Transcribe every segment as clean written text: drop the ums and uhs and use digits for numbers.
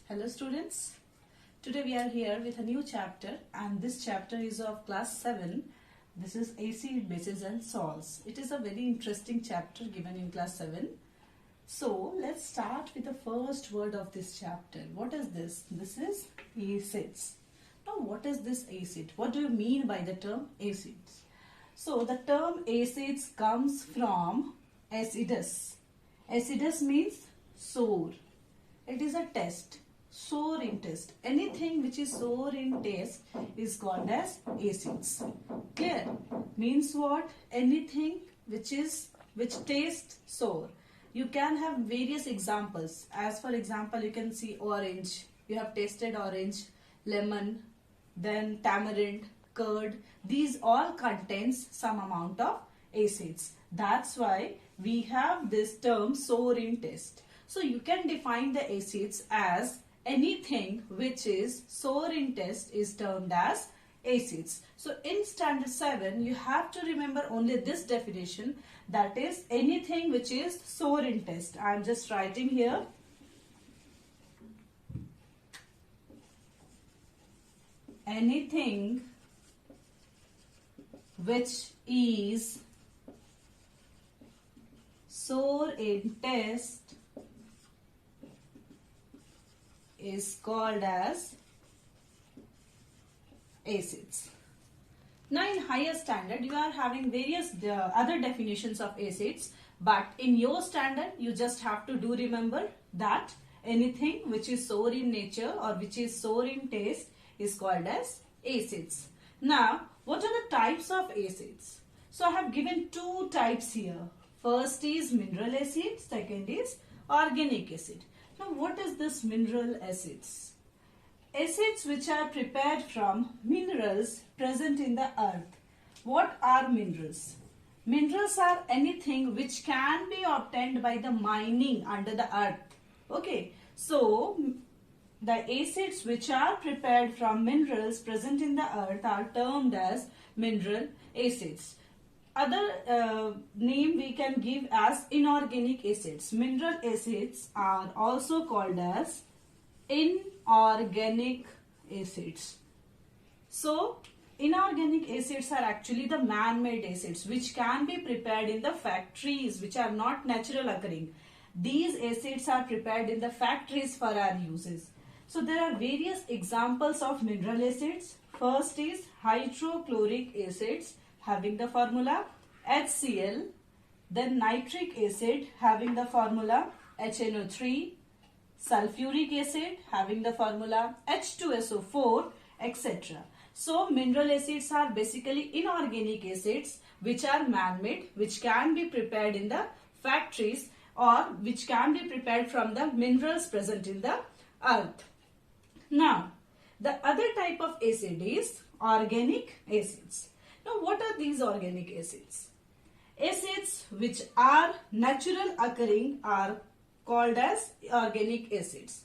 Hello students, today we are here with a new chapter and this chapter is of class 7. This is acid, bases and salts. It is a very interesting chapter given in class 7. So let's start with the first word of this chapter. What is this? This is acids. Now what is this acid? What do you mean by the term acids? So the term acids comes from acidus. Acidus means sour. It is a test. Sour in taste. Anything which is sour in taste is called as acids. Clear? Means what? Anything which tastes sour. You can have various examples. As for example, you can see orange. You have tasted orange, lemon, then tamarind, curd. These all contains some amount of acids. That's why we have this term sour in taste. So you can define the acids as anything which is sour in taste is termed as acids. So in standard 7 you have to remember only this definition, that is anything which is sour in taste. I am just writing here. Anything which is sour in taste is called as acids. Now in higher standard you are having various other definitions of acids, but in your standard you just have to do remember that anything which is sour in nature or which is sour in taste is called as acids. Now what are the types of acids? So I have given two types here. First is mineral acid, second is organic acid. Now what is this mineral acids? Acids which are prepared from minerals present in the earth. What are minerals? Minerals are anything which can be obtained by the mining under the earth. Okay, so the acids which are prepared from minerals present in the earth are termed as mineral acids. Other name we can give as inorganic acids. Mineral acids are also called as inorganic acids. So inorganic acids are actually the man-made acids which can be prepared in the factories, which are not natural occurring. These acids are prepared in the factories for our uses. So there are various examples of mineral acids. First is hydrochloric acids having the formula HCl, then nitric acid having the formula HNO3, sulfuric acid having the formula H2SO4, etc. So mineral acids are basically inorganic acids which are man-made, which can be prepared in the factories or which can be prepared from the minerals present in the earth. Now the other type of acid is organic acids. Now what are these organic acids? Acids which are natural occurring are called as organic acids.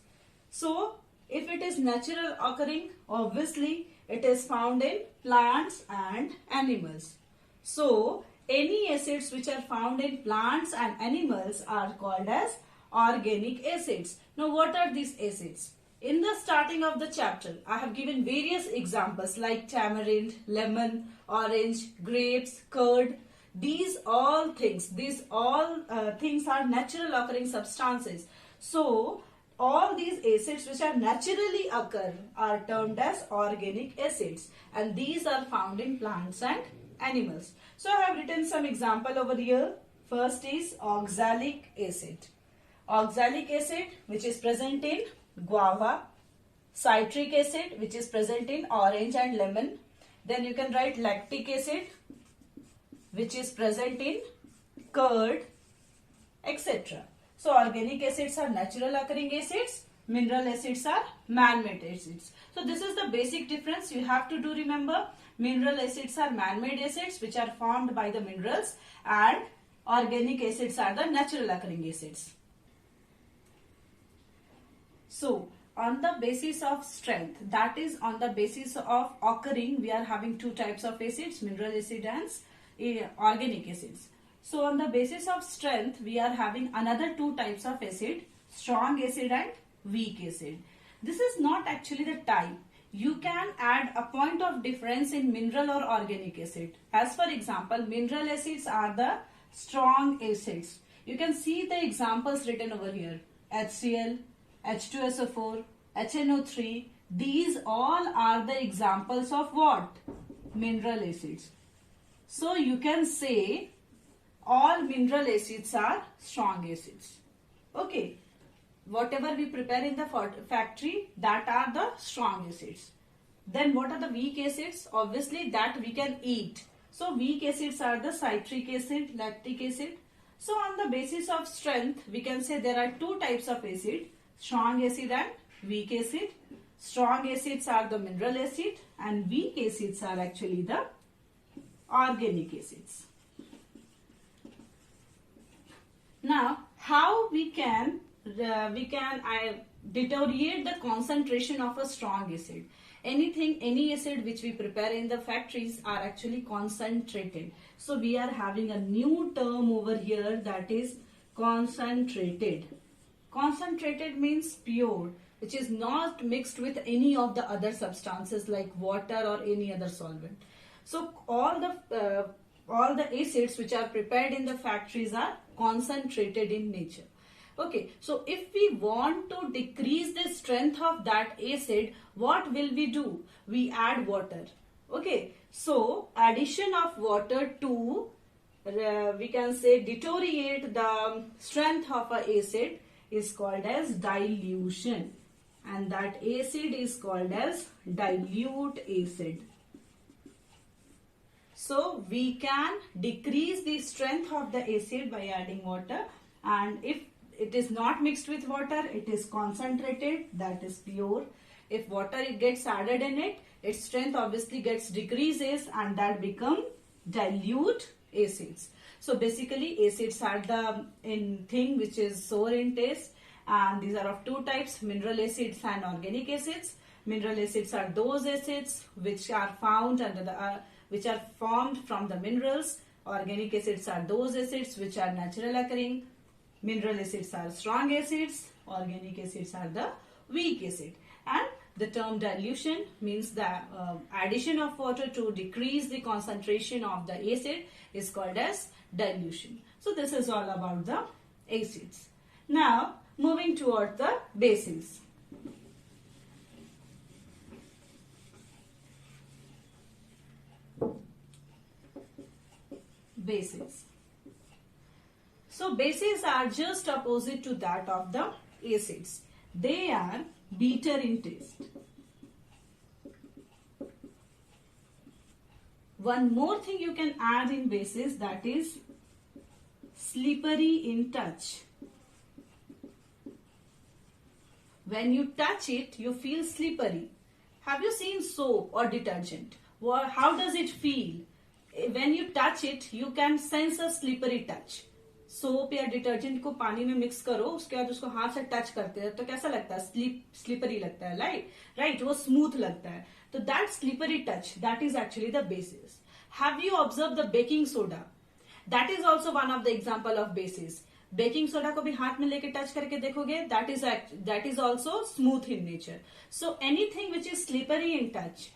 So if it is natural occurring, obviously it is found in plants and animals. So any acids which are found in plants and animals are called as organic acids. Now what are these acids? In the starting of the chapter, I have given various examples like tamarind, lemon, orange, grapes, curd. These all things are natural occurring substances. So all these acids which are naturally occur are termed as organic acids, and these are found in plants and animals. So I have written some example over here. First is oxalic acid. Oxalic acid which is present in guava, citric acid which is present in orange and lemon. Then you can write lactic acid which is present in curd, etc. So organic acids are natural occurring acids, mineral acids are man-made acids. So this is the basic difference you have to do remember. Mineral acids are man-made acids which are formed by the minerals, and organic acids are the natural occurring acids. So on the basis of strength, that is on the basis of occurring, we are having two types of acids, mineral acid and organic acids. So on the basis of strength, we are having another two types of acid, strong acid and weak acid. This is not actually the type. You can add a point of difference in mineral or organic acid. As for example, mineral acids are the strong acids. You can see the examples written over here. HCl, H2SO4, HNO3. These all are the examples of what? Mineral acids. So you can say all mineral acids are strong acids. Okay. Whatever we prepare in the factory, that are the strong acids. Then what are the weak acids? Obviously that we can eat. So weak acids are the citric acid, lactic acid. So on the basis of strength, we can say there are two types of acid, strong acid and weak acid. Strong acids are the mineral acid and weak acids are actually the organic acids. Now, how we can deteriorate the concentration of a strong acid. Any acid which we prepare in the factories are actually concentrated. So we are having a new term over here, that is concentrated. Concentrated means pure, which is not mixed with any of the other substances like water or any other solvent. So all the acids which are prepared in the factories are concentrated in nature. Okay, so if we want to decrease the strength of that acid, what will we do? We add water. Okay, so addition of water to, we can say, deteriorate the strength of an acid is called as dilution. And that acid is called as dilute acid. So we can decrease the strength of the acid by adding water, and if it is not mixed with water, it is concentrated, that is pure. If water gets added in it, its strength obviously gets decreases and that become dilute acids. So basically acids are the thing which is sour in taste, and these are of two types, mineral acids and organic acids. Mineral acids are those acids which are found under the which are formed from the minerals. Organic acids are those acids which are natural occurring. Mineral acids are strong acids, organic acids are the weak acid. And the term dilution means the addition of water to decrease the concentration of the acid is called as dilution. So this is all about the acids. Now moving toward the bases. Bases. So bases are just opposite to that of the acids. They are bitter in taste. One more thing you can add in bases, that is slippery in touch. When you touch it, you feel slippery. Have you seen soap or detergent? How does it feel? When you touch it, you can sense a slippery touch. Soap या detergent को पानी में mix करो, उसके बाद उसको हाथ से टच करते हैं तो कैसा लगता है? स्लिपरी लगता है, राइट, वो स्मूथ लगता है. तो that slippery touch, that is actually the basis. Have you observe the baking soda? That is also one of the example of basis. Baking soda को भी हाथ में लेके टच करके देखोगे, that is also smooth in nature. So anything which is slippery in touch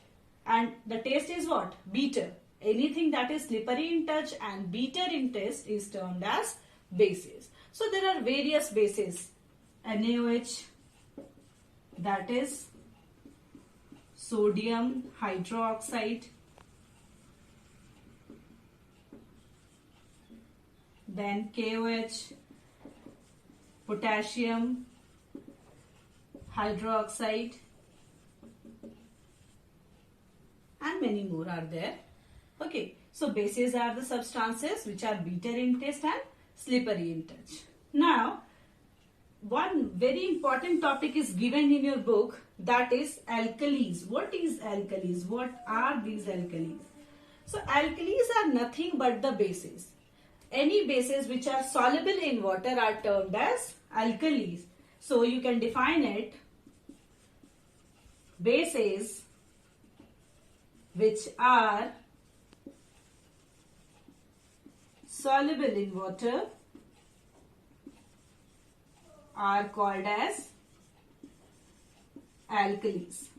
and the taste is what? Bitter. Anything that is slippery in touch and bitter in taste is termed as bases. So there are various bases. NaOH, that is sodium hydroxide. Then KOH, potassium hydroxide. And many more are there. Okay, so bases are the substances which are bitter in taste and slippery in touch. Now, one very important topic is given in your book, that is alkalis. What is alkalis? What are these alkalis? So alkalis are nothing but the bases. Any bases which are soluble in water are termed as alkalis. So you can define it. Bases which are soluble in water are called as alkalis.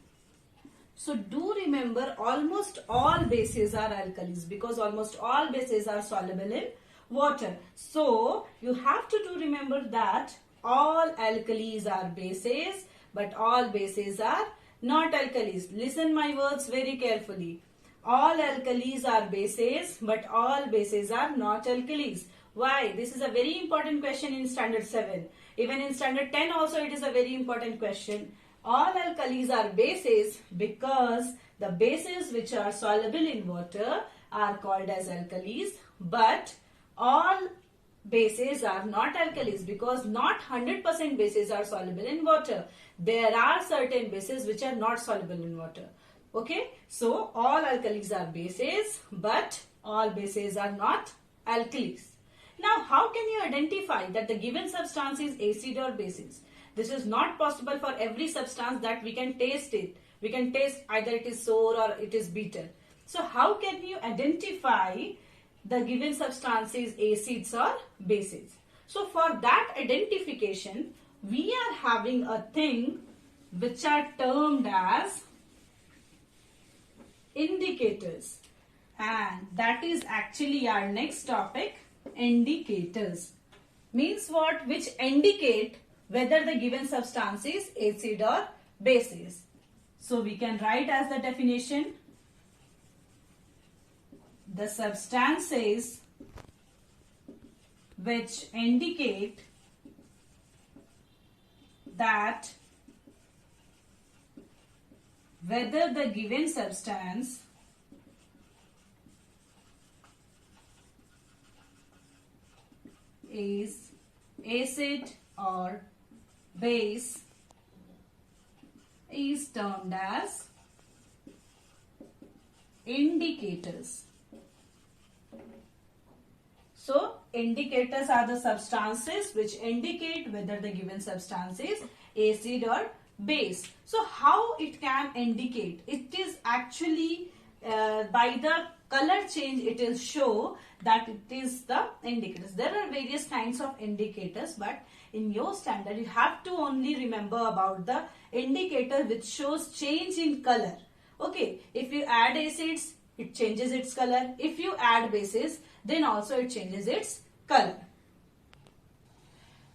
So do remember, almost all bases are alkalis because almost all bases are soluble in water. So you have to do remember that all alkalis are bases, but all bases are not alkalis. Listen my words very carefully. All alkalis are bases, but all bases are not alkalis. Why? This is a very important question in standard 7. Even in standard 10 also it is a very important question. All alkalis are bases because the bases which are soluble in water are called as alkalis, but all bases are not alkalis because not 100% bases are soluble in water. There are certain bases which are not soluble in water. Okay, so all alkalis are bases, but all bases are not alkalis. Now, how can you identify that the given substance is acid or basis? This is not possible for every substance that we can taste it. We can taste either it is sour or it is bitter. So, how can you identify the given substance is acids or bases? So, for that identification, we are having a thing which are termed as indicators, and that is actually our next topic. Indicators means what? Which indicate whether the given substance is acid or basis. So we can write as the definition, the substances which indicate that whether the given substance is acid or base is termed as indicators. So, indicators are the substances which indicate whether the given substance is acid or base. So, how it can indicate? It is actually by the color change it will show that it is the indicators. There are various kinds of indicators, but in your standard you have to only remember about the indicator which shows change in color. Okay, if you add acids, it changes its color. If you add bases, then also it changes its color.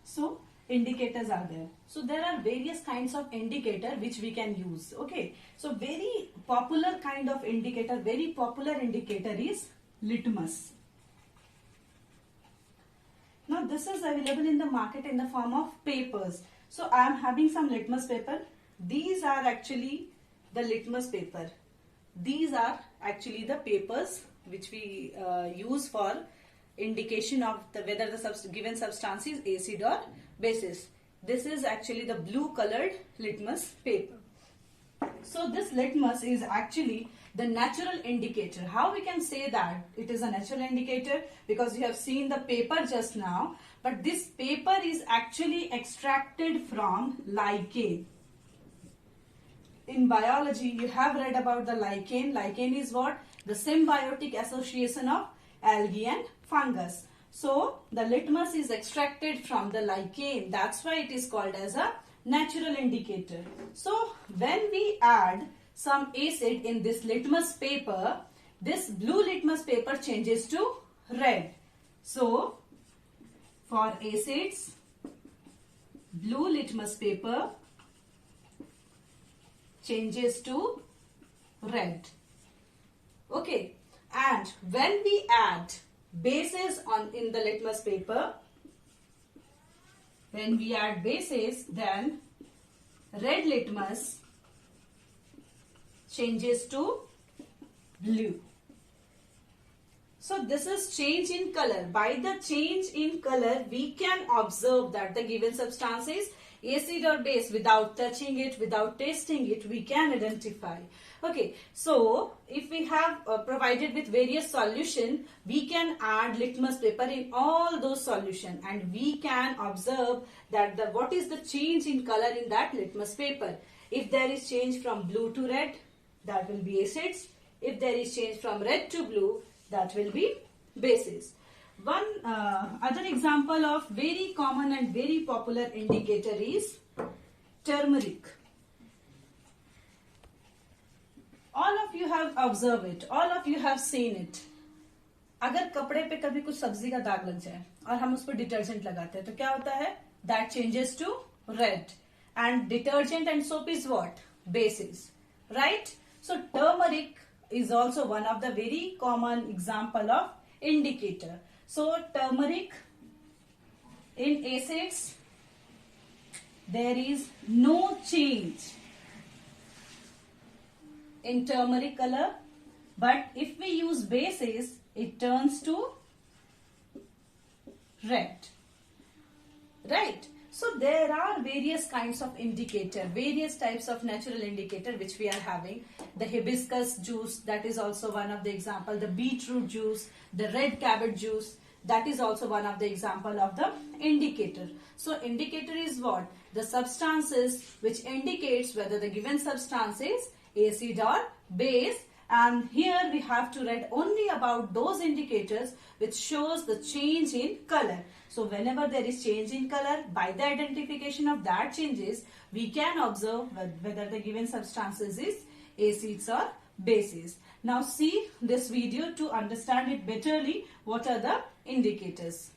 So indicators are there. So there are various kinds of indicator which we can use. Okay, so very popular kind of indicator, very popular indicator is litmus. Now this is available in the market in the form of papers. So I am having some litmus paper. These are actually the litmus paper. These are actually the papers which we use for indication of whether the given substance is acid or basis. This is actually the blue colored litmus paper. So this litmus is actually the natural indicator. How we can say that it is a natural indicator? Because you have seen the paper just now, but this paper is actually extracted from lichen. In biology, you have read about the lichen. Lichen is what? The symbiotic association of algae and fungus. So, the litmus is extracted from the lichen. That's why it is called as a natural indicator. So, when we add some acid in this litmus paper, this blue litmus paper changes to red. So, for acids, blue litmus paper changes to red. Okay, and when we add bases in the litmus paper, when we add bases, then red litmus changes to blue. So this is change in color. By the change in color, we can observe that the given substance is acid or base. Without touching it, without tasting it, we can identify. Okay, so if we have provided with various solution, we can add litmus paper in all those solution, and we can observe that what is the change in color in that litmus paper. If there is change from blue to red, that will be acids. If there is change from red to blue, that will be bases. One other example of very common and very popular indicator is turmeric. all of you have observed it, all of you have seen it. अगर कपड़े पे कभी कुछ सब्जी का दाग लग जाए और हम उस पर डिटर्जेंट लगाते हैं तो क्या होता है? That changes to red. And detergent and soap is what? Bases, right? So turmeric is also one of the very common example of indicator. So turmeric in acids, there is no change in turmeric color, but if we use bases, it turns to red, right? So there are various kinds of indicator, various types of natural indicator which we are having. The hibiscus juice, that is also one of the example. The beetroot juice, the red cabbage juice, that is also one of the example of the indicator. So indicator is what? The substances which indicates whether the given substance is acid or base. And here we have to write only about those indicators which shows the change in color. So whenever there is change in color, by the identification of that changes, we can observe whether the given substances is acids or bases. Now see this video to understand it betterly. What are the indicators?